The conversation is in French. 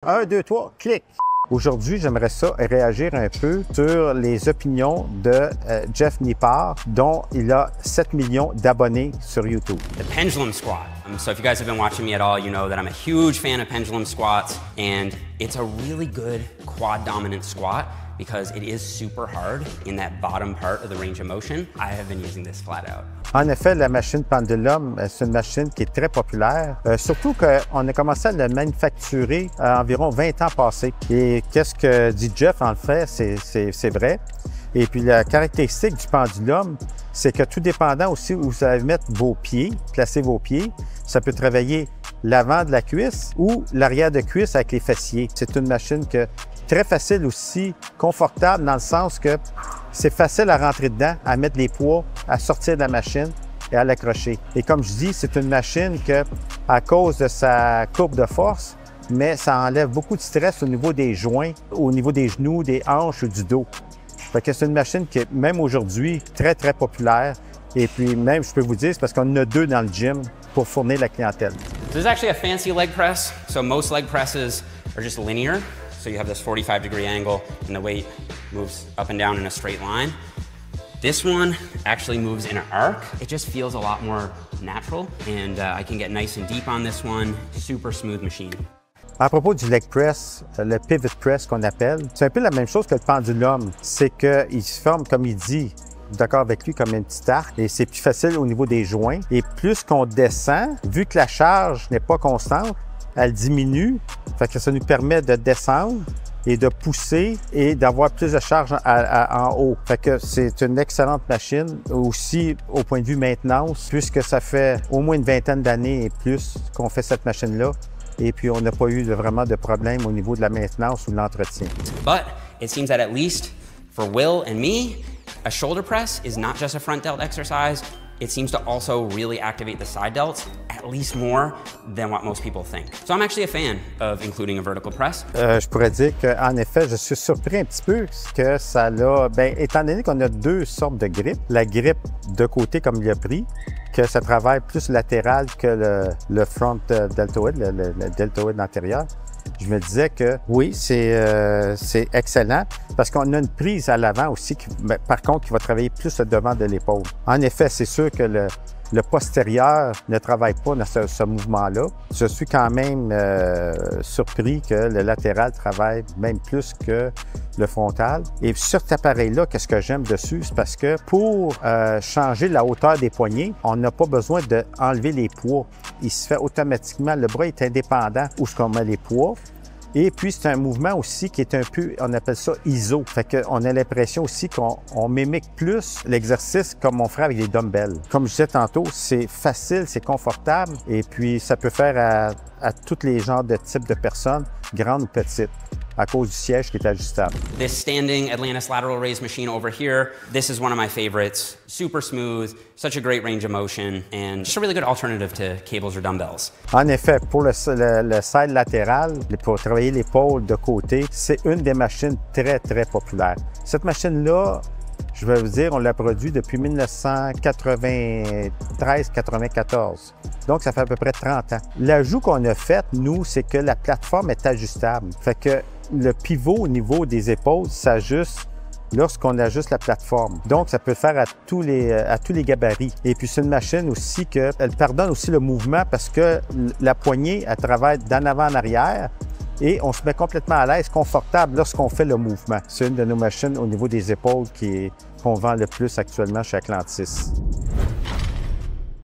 1, 2, 3, clic! Aujourd'hui, j'aimerais ça réagir un peu sur les opinions de Jeff Nippard, dont il a 7 millions d'abonnés sur YouTube. The pendulum squat. So if you guys have been watching me at all, you know that I'm a huge fan of pendulum squats, and it's a really good quad dominant squat because it is super hard in that bottom part of the range of motion. I have been using this flat out. En effet, la machine pendulum, c'est une machine qui est très populaire, surtout qu'on a commencé à la manufacturer environ 20 ans passés. Et qu'est-ce que dit Jeff en fait, c'est vrai. Et puis la caractéristique du pendulum, c'est que tout dépendant aussi où vous allez mettre vos pieds, placer vos pieds, ça peut travailler l'avant de la cuisse ou l'arrière de cuisse avec les fessiers. C'est une machine très facile aussi, confortable dans le sens que c'est facile à rentrer dedans, à mettre les poids, à sortir de la machine et à l'accrocher. Et comme je dis, c'est une machine que, à cause de sa courbe de force, mais ça enlève beaucoup de stress au niveau des joints, au niveau des genoux, des hanches ou du dos. Fait que c'est une machine qui est, même aujourd'hui, très, très populaire. Et puis même, je peux vous dire, c'est parce qu'on en a 2 dans le gym pour fournir la clientèle. This is actually a fancy leg press. So most leg presses are just linear. So you have this 45-degree angle and the weight moves up and down in a straight line. This one actually moves in an arc. It just feels a lot more natural, and I can get nice and deep on this one. Super smooth machine. À propos du leg press, le pivot press qu'on appelle, c'est un peu la même chose que le pendulum. C'est qu'il se forme, comme il dit, d'accord avec lui, comme un petit arc, et c'est plus facile au niveau des joints. Et plus qu'on descend, vu que la charge n'est pas constante, elle diminue, fait que ça nous permet de descendre et de pousser et d'avoir plus de charge en haut. Fait que c'est une excellente machine aussi au point de vue maintenance, puisque ça fait au moins une vingtaine d'années et plus qu'on fait cette machine-là. Et puis, on n'a pas eu vraiment de problème au niveau de la maintenance ou de l'entretien. But it seems that at least for Will and me, a shoulder press is not just a front delt exercise. It seems to also really activate the side delts, at least more than what most people think. So I'm actually a fan of including a vertical press. Je pourrais dire qu'en effet, je suis surpris un petit peu que ça l'a... Bien, étant donné qu'on a 2 sortes de grippe, la grippe de côté comme il a pris, que ça travaille plus latéral que le front deltoïde, le deltoïde antérieur. Je me disais que oui, c'est excellent parce qu'on a une prise à l'avant aussi, par contre, qui va travailler plus le devant de l'épaule. En effet, c'est sûr que le postérieur ne travaille pas dans ce mouvement-là. Je suis quand même surpris que le latéral travaille même plus que le frontal. Et sur cet appareil-là, qu'est-ce que j'aime dessus? C'est parce que pour changer la hauteur des poignets, on n'a pas besoin d'enlever les poids. Il se fait automatiquement. Le bras est indépendant où est-ce qu'on met les poids. Et puis, c'est un mouvement aussi qui est un peu, on appelle ça ISO. Fait qu'on a l'impression aussi qu'on mimique plus l'exercice comme on ferait avec des dumbbells. Comme je disais tantôt, c'est facile, c'est confortable et puis ça peut faire à tous les genres de types de personnes, grandes ou petites, à cause du siège qui est ajustable. This standing Atlantis lateral raise machine over here, this is one of my favorites. Super smooth, such a great range of motion, and just a really good alternative to cables or dumbbells. En effet, pour le side latéral, pour travailler l'épaule de côté, c'est une des machines très, très populaires. Cette machine-là, je vais vous dire, on l'a produit depuis 1993-94. Donc, ça fait à peu près 30 ans. L'ajout qu'on a fait, nous, c'est que la plateforme est ajustable. Fait que le pivot au niveau des épaules s'ajuste lorsqu'on ajuste la plateforme. Donc, ça peut le faire à tous les gabarits. Et puis, c'est une machine aussi qu'elle pardonne aussi le mouvement parce que la poignée, elle travaille d'en avant en arrière. Et on se met complètement à l'aise, confortable lorsqu'on fait le mouvement. C'est une de nos machines au niveau des épaules qu'on vend le plus actuellement chez Atlantis.